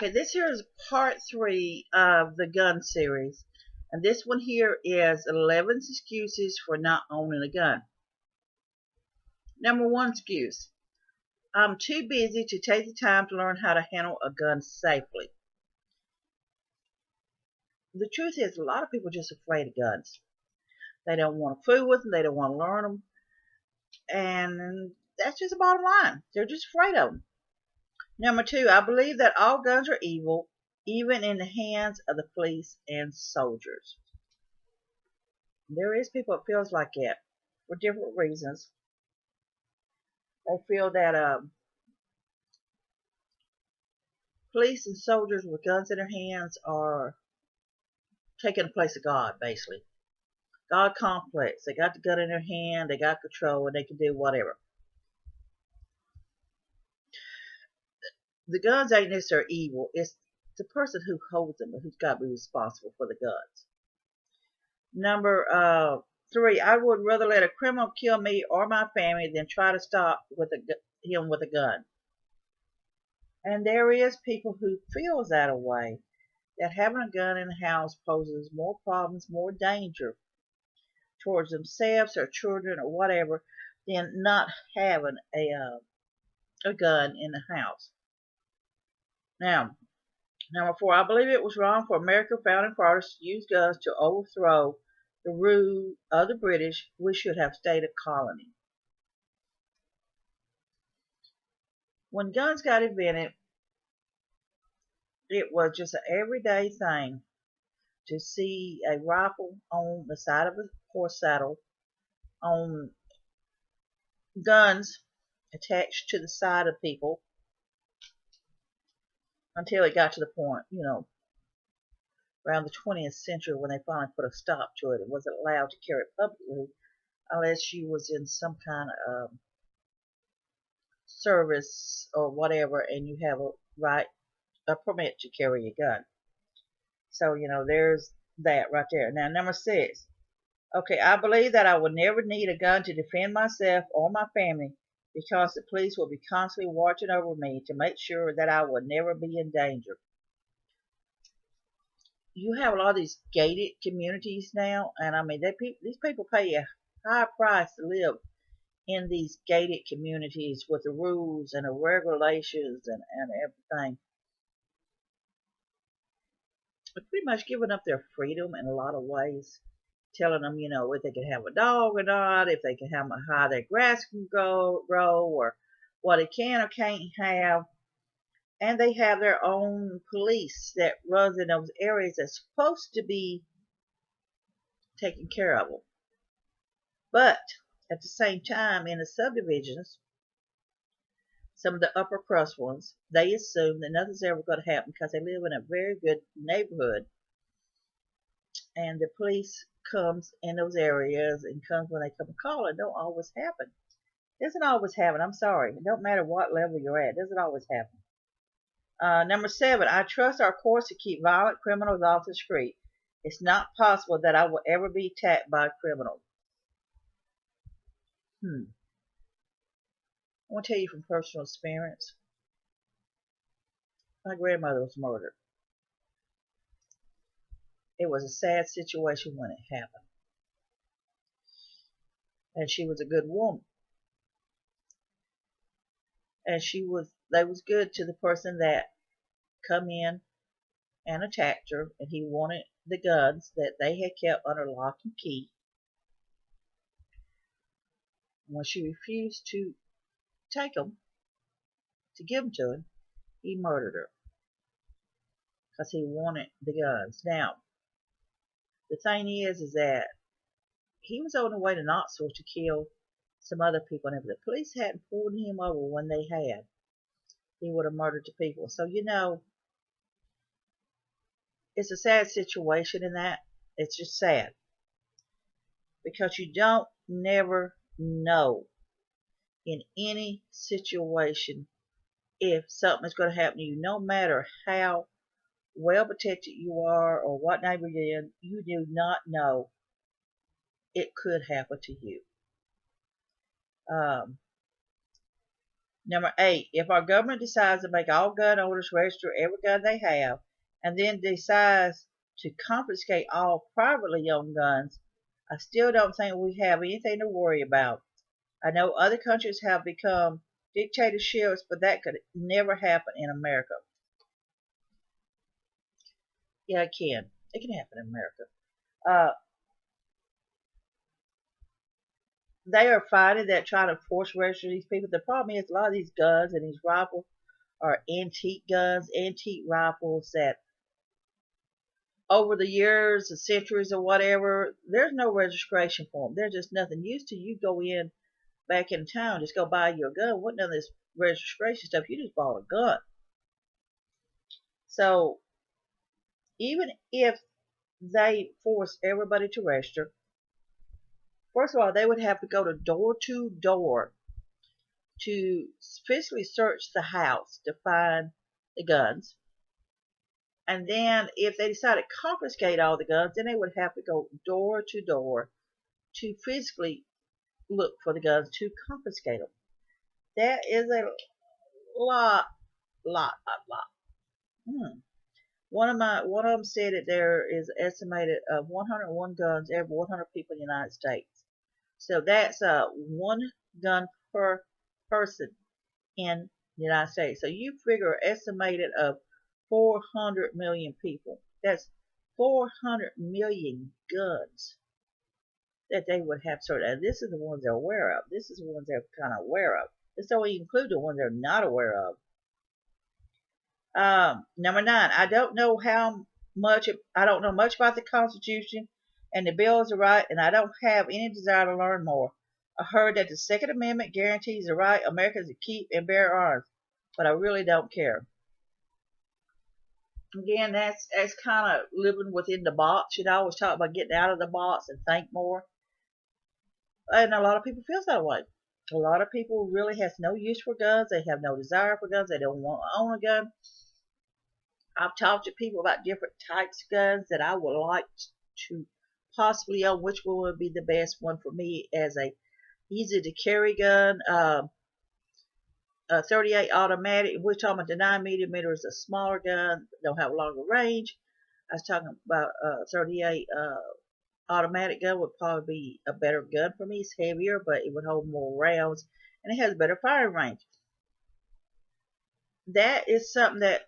Okay, this here is part 3 of the gun series. And this one here is 11 excuses for not owning a gun. Number 1 excuse. I'm too busy to take the time to learn how to handle a gun safely. The truth is, a lot of people are just afraid of guns. They don't want to fool with them. They don't want to learn them. And that's just the bottom line. They're just afraid of them. Number 2, I believe that all guns are evil, even in the hands of the police and soldiers. There is people that feels like that for different reasons. They feel that police and soldiers with guns in their hands are taking the place of God, basically. God complex. They got the gun in their hand, they got control, and they can do whatever. The guns ain't necessarily evil. It's the person who holds them who's got to be responsible for the guns. Number 3, I would rather let a criminal kill me or my family than try to stop him with a gun. And there is people who feels that way, that having a gun in the house poses more problems, more danger towards themselves or children or whatever than not having a gun in the house. Now, number 4, I believe it was wrong for American founding fathers to use guns to overthrow the rule of the British. We should have stayed a colony. When guns got invented, it was just an everyday thing to see a rifle on the side of a horse saddle, on guns attached to the side of people, until it got to the point, around the 20th century when they finally put a stop to it. It wasn't allowed to carry it publicly unless you was in some kind of service or whatever and you have a permit to carry a gun. So, there's that right there. Now, number 6. Okay, I believe that I would never need a gun to defend myself or my family because the police will be constantly watching over me to make sure that I would never be in danger. You have a lot of these gated communities now, and I mean, these people pay a high price to live in these gated communities with the rules and the regulations and everything. They're pretty much giving up their freedom in a lot of ways, telling them, if they can have a dog or not, if they can have how their grass can grow, or what they can or can't have. And they have their own police that runs in those areas that's supposed to be taking care of them. But at the same time, in the subdivisions, some of the upper crust ones, they assume that nothing's ever going to happen because they live in a very good neighborhood. And the police comes in those areas and comes when they come and call. It don't always happen. It doesn't always happen. I'm sorry. It don't matter what level you're at. It doesn't always happen. Number 7, I trust our courts to keep violent criminals off the street. It's not possible that I will ever be attacked by a criminal. I want to tell you from personal experience. My grandmother was murdered. It was a sad situation when it happened. And she was a good woman. And they was good to the person that come in and attacked her, and he wanted the guns that they had kept under lock and key. When she refused to take them, to give them to him, he murdered her because he wanted the guns. Now, the thing is that he was on the way to Knoxville to kill some other people, and if the police hadn't pulled him over when they had, he would have murdered the people. So, it's a sad situation in that. It's just sad because you don't never know in any situation if something is going to happen to you, no matter how well protected you are or what neighborhood you're in. You do not know it could happen to you. Number 8, if our government decides to make all gun owners register every gun they have, and then decides to confiscate all privately owned guns, I still don't think we have anything to worry about. I know other countries have become dictatorships, but that could never happen in America. Yeah, it can. It can happen in America. Uh, they are finding that trying to force register these people. The problem is a lot of these guns and these rifles are antique guns, antique rifles that over the years, the centuries or whatever, there's no registration for them. There's just nothing. Used to you go in back in town, just go buy your gun. What none of this registration stuff. You just bought a gun. So even if they force everybody to register, first of all, they would have to go to door to physically search the house to find the guns. And then if they decided to confiscate all the guns, then they would have to go door to door to physically look for the guns to confiscate them. That is a lot, lot. Hmm. One of them said that there is estimated of 101 guns every 100 people in the United States. So that's one gun per person in the United States. So you figure estimated of 400 million people. That's 400 million guns that they would have sorted out. This is the ones they're aware of. This is the ones they're kind of aware of. This don't even include the ones they're not aware of. Number 9, I don't know much about the Constitution and the Bills of Rights, and I don't have any desire to learn more. I heard that the Second Amendment guarantees the right of Americans to keep and bear arms, but I really don't care. Again, that's kind of living within the box. I always talk about getting out of the box and think more. And a lot of people feel that way. A lot of people really has no use for guns. They have no desire for guns. They don't want to own a gun. I've talked to people about different types of guns that I would like to possibly own. Which one would be the best one for me as a easy to carry gun? A 38 automatic. We're talking about the 9mm is a smaller gun, don't have a longer range. I was talking about 38 automatic gun would probably be a better gun for me. It's heavier, but it would hold more rounds, and it has a better firing range. That is something that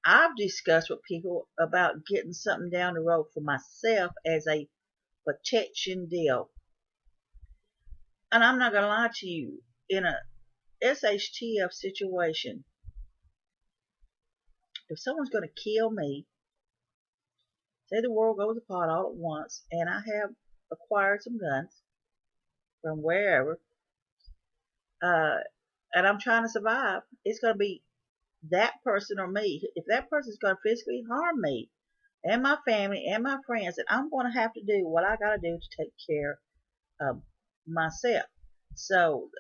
I've discussed with people about getting something down the road for myself as a protection deal. And I'm not going to lie to you, in a SHTF situation, if someone's going to kill me, say the world goes apart all at once, and I have acquired some guns from wherever, and I'm trying to survive, it's going to be that person or me. If that person's going to physically harm me and my family and my friends, then I'm going to have to do what I got to do to take care of myself. So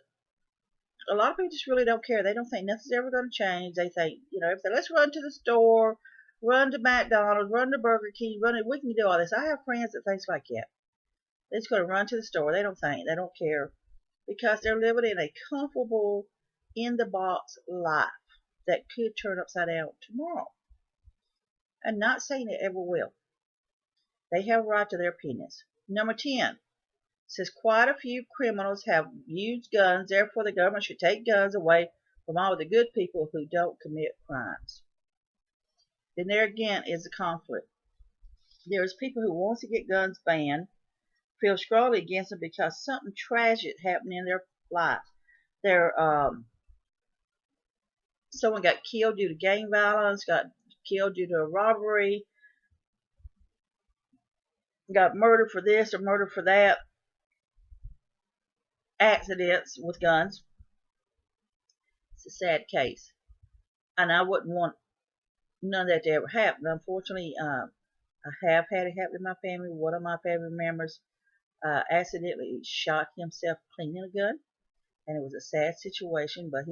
a lot of people just really don't care. They don't think nothing's ever going to change. They think, everything. Let's run to the store, run to McDonald's, run to Burger King, we can do all this. I have friends that think like that. They're just going to run to the store. They don't think. They don't care because they're living in a comfortable, in the box life that could turn upside down tomorrow. I'm not saying it ever will. They have a right to their opinions. Number 10 says quite a few criminals have used guns, therefore the government should take guns away from all the good people who don't commit crimes. Then there again is a conflict. There's people who want to get guns banned, feel strongly against them because something tragic happened in their life. Someone got killed due to gang violence, got killed due to a robbery, got murdered for this or murdered for that, accidents with guns. It's a sad case. And I wouldn't want none of that to ever happen. Unfortunately, I have had it happen in my family. One of my family members accidentally shot himself cleaning a gun, and it was a sad situation, but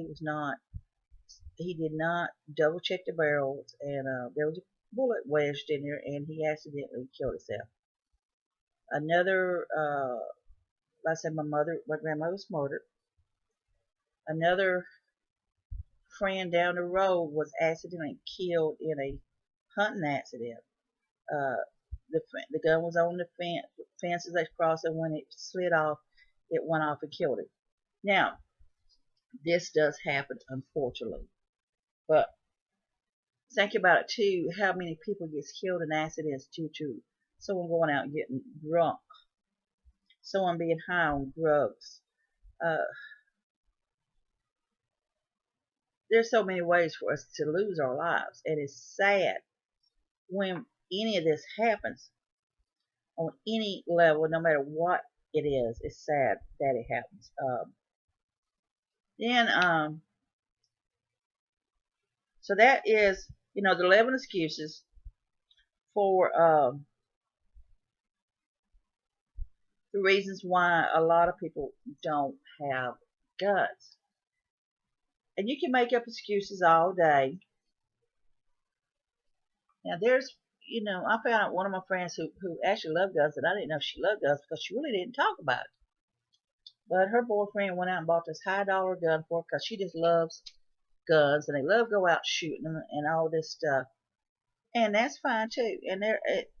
he did not double check the barrels, and there was a bullet wedged in there, and he accidentally killed himself. Another, like I said, my grandmother was murdered. Another friend down the road was accidentally killed in a hunting accident. Uh, the gun was on the fence as they crossed, and when it slid off, it went off and killed him. Now, this does happen, unfortunately, but think about it too. How many people get killed in accidents due to someone going out and getting drunk, someone being high on drugs? Uh, there's so many ways for us to lose our lives, and it's sad when any of this happens on any level, no matter what it is. It's sad that it happens. Then, so that is, the 11 excuses for the reasons why a lot of people don't have guns. And you can make up excuses all day. Now, I found out one of my friends who actually loved guns, and I didn't know she loved guns because she really didn't talk about it. But her boyfriend went out and bought this high dollar gun for her because she just loves guns and they love go out shooting them and all this stuff. And that's fine too. And it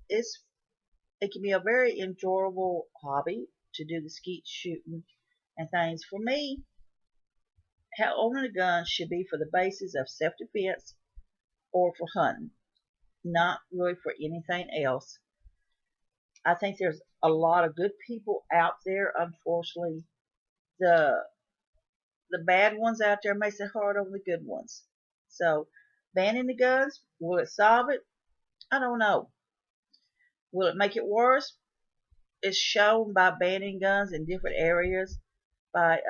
can be a very enjoyable hobby to do the skeet shooting and things. For me, how owning a gun should be for the basis of self-defense or for hunting, not really for anything else. I think there's a lot of good people out there. Unfortunately, the bad ones out there makes it hard on the good ones. So, banning the guns, will it solve it? I don't know. Will it make it worse? It's shown by banning guns in different areas, by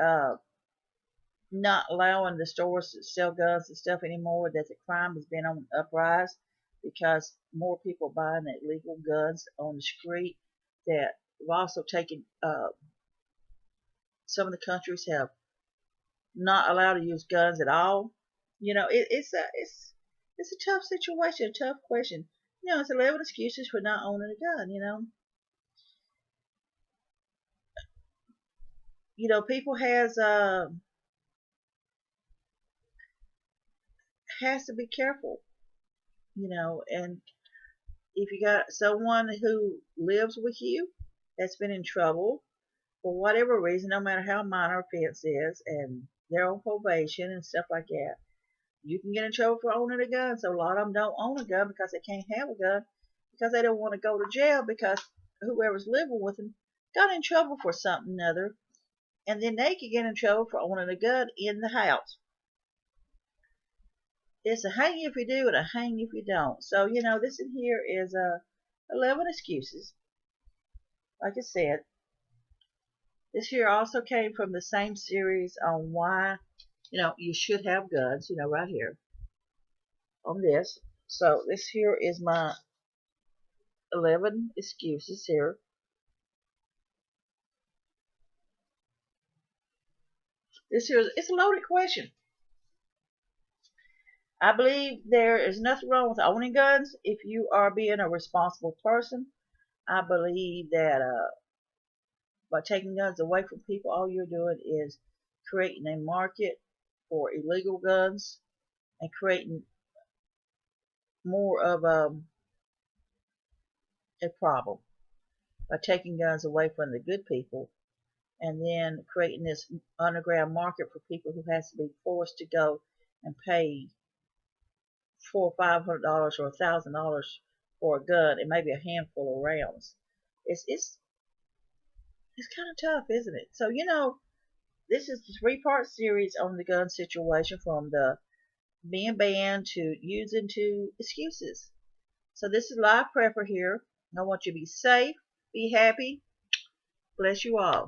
not allowing the stores to sell guns and stuff anymore, that the crime has been on the uprise because more people buying illegal guns on the street. That we've also taken, some of the countries have not allowed to use guns at all. It's a tough situation, a tough question. It's 11 excuses for not owning a gun. People has to be careful. And if you got someone who lives with you that's been in trouble for whatever reason, no matter how minor offense is, and they're on probation and stuff like that, you can get in trouble for owning a gun. So a lot of them don't own a gun because they can't have a gun because they don't want to go to jail because whoever's living with them got in trouble for something or other, and then they could get in trouble for owning a gun in the house. It's a hang if you do and a hang if you don't. So, this in here is 11 excuses. Like I said, this here also came from the same series on why, you should have guns, right here on this. So this here is my 11 excuses here. This here, it's a loaded question. I believe there is nothing wrong with owning guns if you are being a responsible person. I believe that by taking guns away from people, all you're doing is creating a market for illegal guns and creating more of a problem by taking guns away from the good people and then creating this underground market for people who has to be forced to go and pay $400 or $500 or $1,000 for a gun and maybe a handful of rounds. It's kind of tough, isn't it? So this is the 3-part series on the gun situation, from the being banned to using to excuses. So this is Live Prepper here. I want you to be safe, be happy. Bless you all.